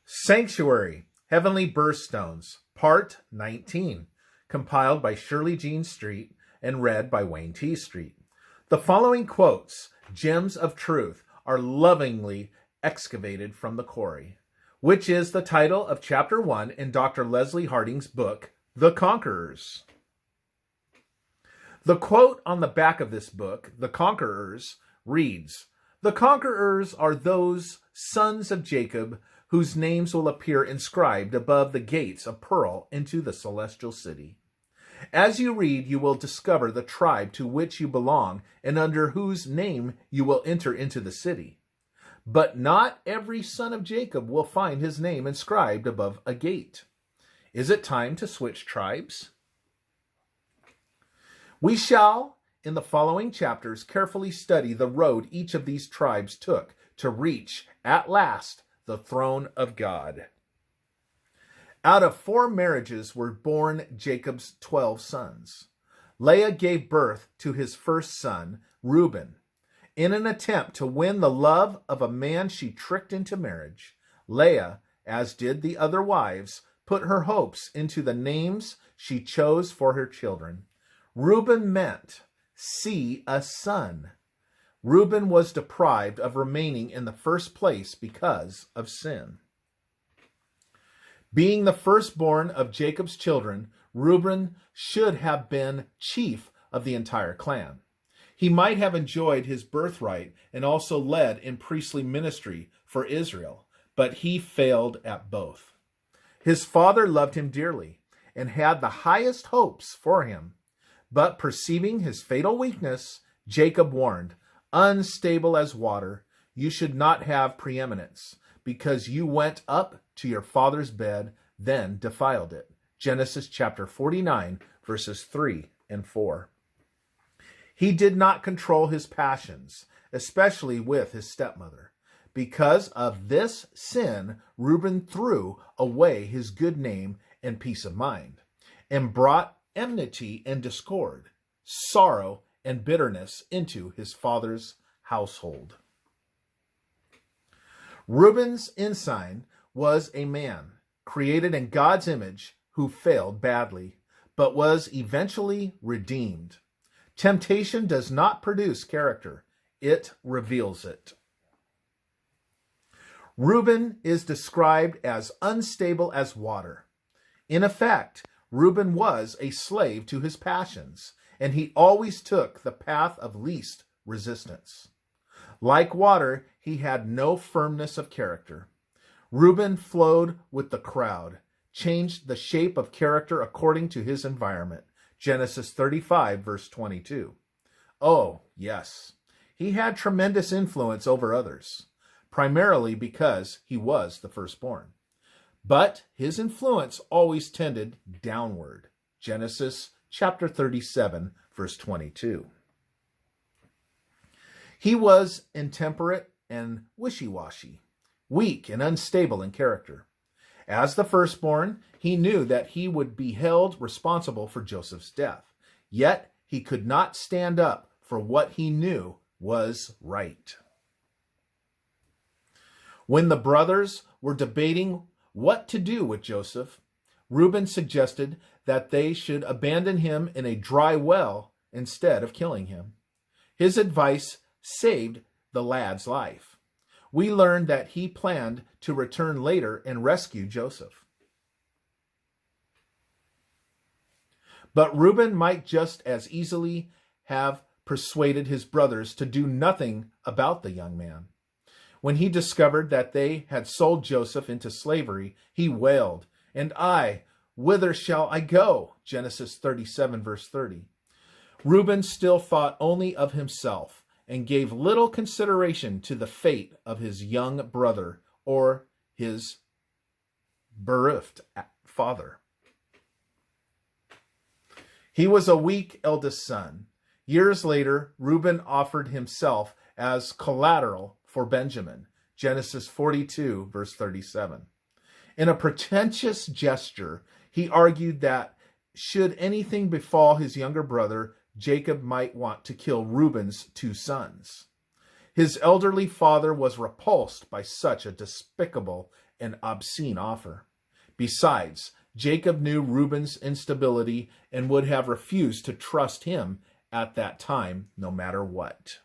Sanctuary, Heavenly Birthstones, Part 19, compiled by Shirley Jean Street and read by Wayne T. Street. The following quotes, gems of truth, are lovingly excavated from the quarry, which is the title of Chapter 1 in Dr. Leslie Harding's book, The Conquerors. The quote on the back of this book, The Conquerors, reads, "The conquerors are those sons of Jacob whose names will appear inscribed above the gates of pearl into the celestial city. As you read, you will discover the tribe to which you belong and under whose name you will enter into the city. But not every son of Jacob will find his name inscribed above a gate. Is it time to switch tribes?" We shall, in the following chapters, carefully study the road each of these tribes took to reach, at last, the throne of God. Out of 4 marriages were born Jacob's 12 sons. Leah gave birth to his first son, Reuben. In an attempt to win the love of a man she tricked into marriage, Leah, as did the other wives, put her hopes into the names she chose for her children. Reuben meant, "see a son." Reuben was deprived of remaining in the first place because of sin. Being the firstborn of Jacob's children, Reuben should have been chief of the entire clan. He might have enjoyed his birthright and also led in priestly ministry for Israel, but he failed at both. His father loved him dearly and had the highest hopes for him, but perceiving his fatal weakness, Jacob warned, "Unstable as water, you should not have preeminence, because you went up to your father's bed, then defiled it." Genesis chapter 49, verses 3 and 4. He did not control his passions, especially with his stepmother. Because of this sin, Reuben threw away his good name and peace of mind, and brought enmity and discord, sorrow and bitterness into his father's household. Reuben's ensign was a man created in God's image who failed badly, but was eventually redeemed. Temptation does not produce character, it reveals it. Reuben is described as unstable as water. In effect, Reuben was a slave to his passions, and he always took the path of least resistance. Like water, he had no firmness of character. Reuben flowed with the crowd, changed the shape of character according to his environment. Genesis 35, verse 22. Oh, yes, he had tremendous influence over others, primarily because he was the firstborn. But his influence always tended downward. Genesis chapter 37, verse 22. He was intemperate and wishy-washy, weak and unstable in character. As the firstborn, he knew that he would be held responsible for Joseph's death, yet he could not stand up for what he knew was right. When the brothers were debating what to do with Joseph, Reuben suggested that they should abandon him in a dry well instead of killing him. His advice saved the lad's life. We learned that he planned to return later and rescue Joseph. But Reuben might just as easily have persuaded his brothers to do nothing about the young man. When he discovered that they had sold Joseph into slavery, he wailed, "And I, whither shall I go?" Genesis 37, verse 30. Reuben still thought only of himself and gave little consideration to the fate of his young brother or his bereft father. He was a weak eldest son. Years later, Reuben offered himself as collateral for Benjamin. Genesis 42, verse 37. In a pretentious gesture, he argued that should anything befall his younger brother, Jacob might want to kill Reuben's 2 sons. His elderly father was repulsed by such a despicable an obscene offer. Besides, Jacob knew Reuben's instability and would have refused to trust him at that time, no matter what.